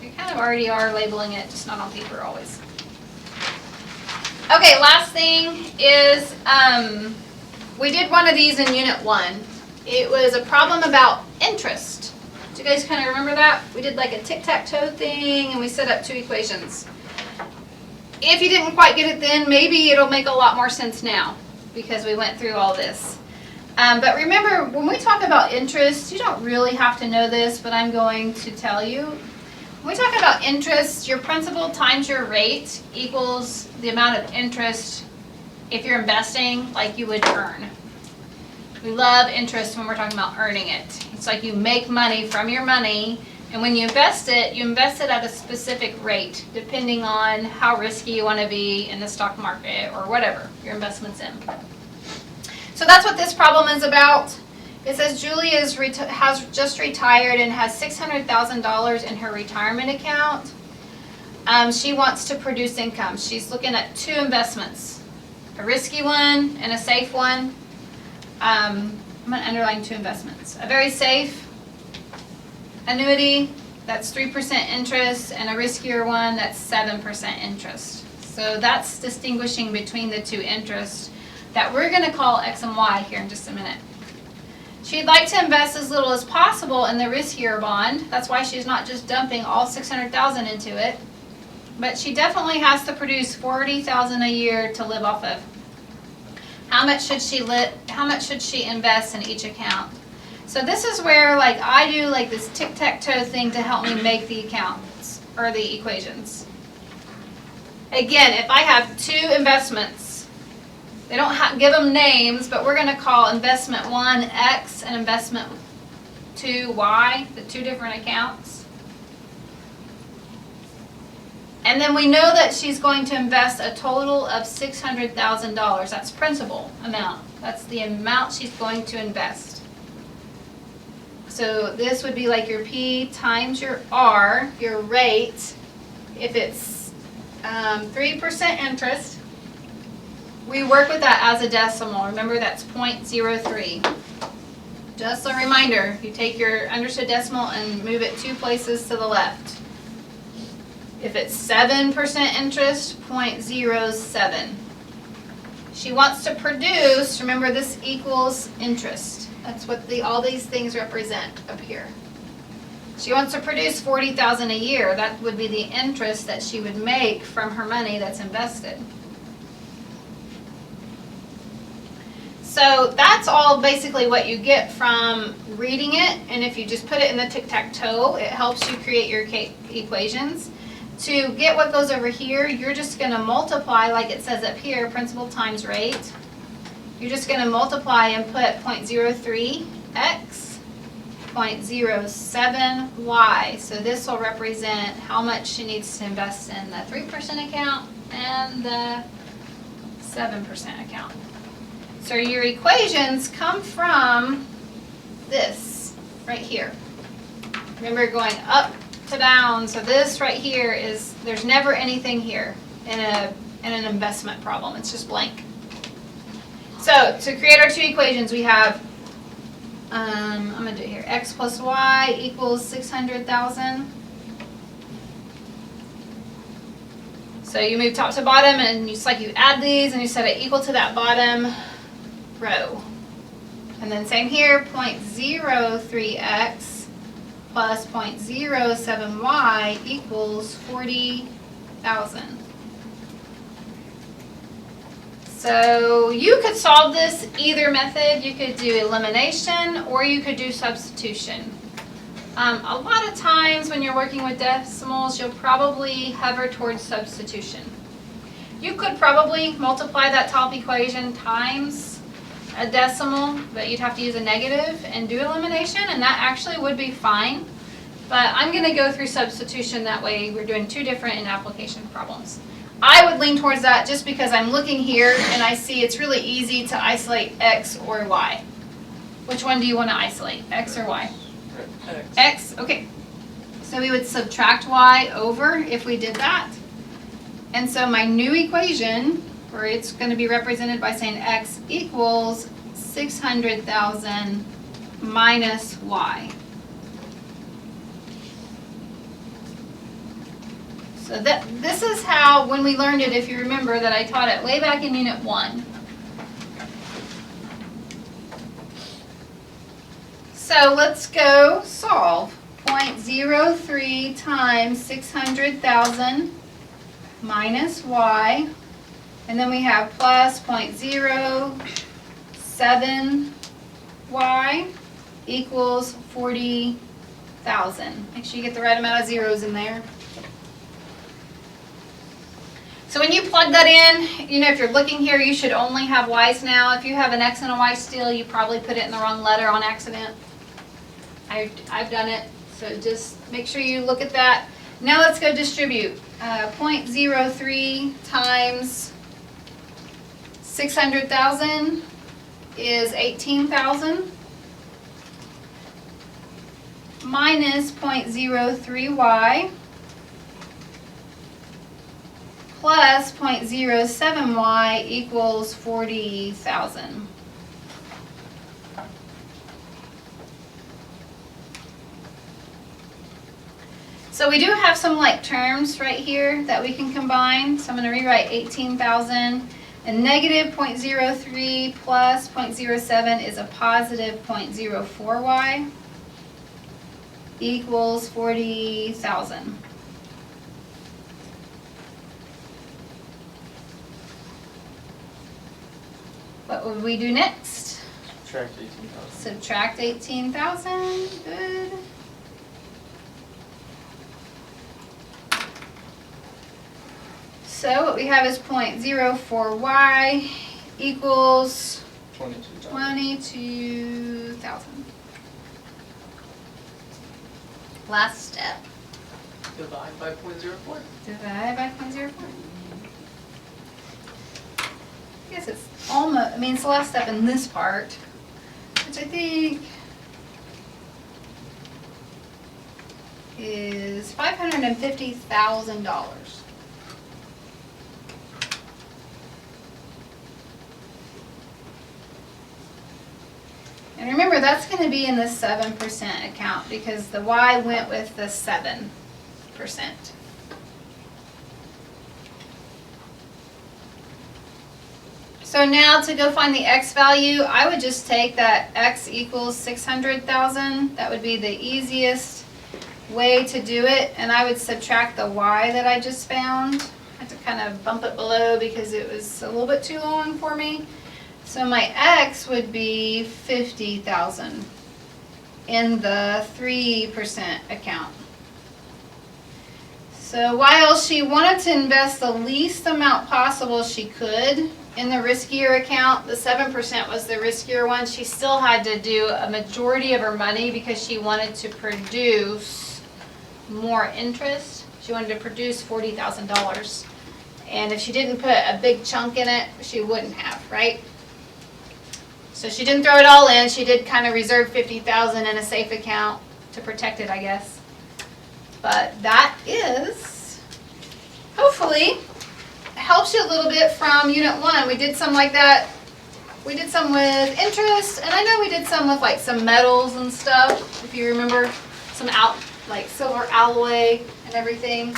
you kind of already are labeling it, just not on paper always. Okay, last thing is, we did one of these in Unit 1. It was a problem about interest. Do you guys kind of remember that? We did like a tic-tac-toe thing, and we set up 2 equations. If you didn't quite get it then, maybe it'll make a lot more sense now, because we went through all this. But remember, when we talk about interest, you don't really have to know this, but I'm going to tell you. When we talk about interest, your principal times your rate equals the amount of interest if you're investing like you would earn. We love interest when we're talking about earning it. It's like you make money from your money, and when you invest it at a specific rate, depending on how risky you want to be in the stock market or whatever your investment's in. So that's what this problem is about. It says Julie has just retired and has $600,000 in her retirement account. She wants to produce income. She's looking at two investments, a risky one and a safe one. I'm going to underline two investments. A very safe annuity, that's 3% interest, and a riskier one, that's 7% interest. So that's distinguishing between the two interests that we're going to call X and Y here in just a minute. She'd like to invest as little as possible in the riskier bond. That's why she's not just dumping all $600,000 into it. But she definitely has to produce $40,000 a year to live off of. How much should she invest in each account? So this is where like I do like this tic-tac-toe thing to help me make the accounts or the equations. Again, if I have two investments, they don't give them names, but we're going to call investment 1 X and investment 2 Y, the two different accounts. And then we know that she's going to invest a total of $600,000. That's principal amount. That's the amount she's going to invest. So this would be like your P times your R, your rate. If it's 3% interest, we work with that as a decimal. Remember, that's 0.03. Just a reminder, you take your understood decimal and move it 2 places to the left. If it's 7% interest, 0.07. She wants to produce, remember this equals interest. That's what all these things represent up here. She wants to produce $40,000 a year. That would be the interest that she would make from her money that's invested. So that's all basically what you get from reading it, and if you just put it in the tic-tac-toe, it helps you create your equations. To get what goes over here, you're just going to multiply, like it says up here, principal times rate. You're just going to multiply and put 0.03 X, 0.07 Y. So this will represent how much she needs to invest in the 3% account and the 7% account. So your equations come from this right here. Remember, going up to down, so this right here is, there's never anything here in an investment problem. It's just blank. So to create our two equations, we have, I'm going to do it here, X plus Y equals 600,000. So you move top to bottom, and it's like you add these and you set it equal to that bottom row. And then same here, 0.03x plus 0.07y equals 40,000. So you could solve this either method. You could do elimination or you could do substitution. A lot of times when you're working with decimals, you'll probably hover towards substitution. You could probably multiply that top equation times a decimal, but you'd have to use a negative and do elimination, and that actually would be fine. But I'm going to go through substitution, that way we're doing two different in application problems. I would lean towards that just because I'm looking here and I see it's really easy to isolate X or Y. Which one do you want to isolate, X or Y? X, okay. So we would subtract Y over if we did that. And so my new equation, where it's going to be represented by saying X equals 600,000 minus Y. So this is how, when we learned it, if you remember, that I taught it way back in Unit 1. So let's go solve. 0.03 times 600,000 minus Y. And then we have plus 0.07 y equals 40,000. Make sure you get the right amount of zeros in there. So when you plug that in, you know, if you're looking here, you should only have y's now. If you have an x and a y still, you probably put it in the wrong letter on accident. I've done it, so just make sure you look at that. Now let's go distribute. 0.03 times 600,000 is 18,000 minus 0.03y plus 0.07y equals 40,000. So we do have some like terms right here that we can combine. So I'm going to rewrite 18,000, and negative 0.03 plus 0.07 is a positive 0.04y equals 40,000. What would we do next? Subtract 18,000. Subtract 18,000. Good. So what we have is 0.04y equals 22,000. 22,000. Last step. Divide by 0.04. Divide by 0.04. I guess it's almost, I mean, it's the last step in this part, which I think is $550,000. And remember, that's going to be in the 7% account because the Y went with the 7%. So now to go find the X value, I would just take that X equals 600,000. That would be the easiest way to do it. And I would subtract the Y that I just found. I had to kind of bump it below because it was a little bit too long for me. So my X would be 50,000 in the 3% account. So while she wanted to invest the least amount possible she could in the riskier account, the 7% was the riskier one, she still had to do a majority of her money because she wanted to produce more interest. She wanted to produce $40,000. And if she didn't put a big chunk in it, she wouldn't have, right? So she didn't throw it all in. She did kind of reserve 50,000 in a safe account to protect it, I guess. But that is, hopefully, helps you a little bit from Unit 1. We did some like that. We did some with interest, and I know we did some with like some metals and stuff, if you remember, some like silver alloy and everything.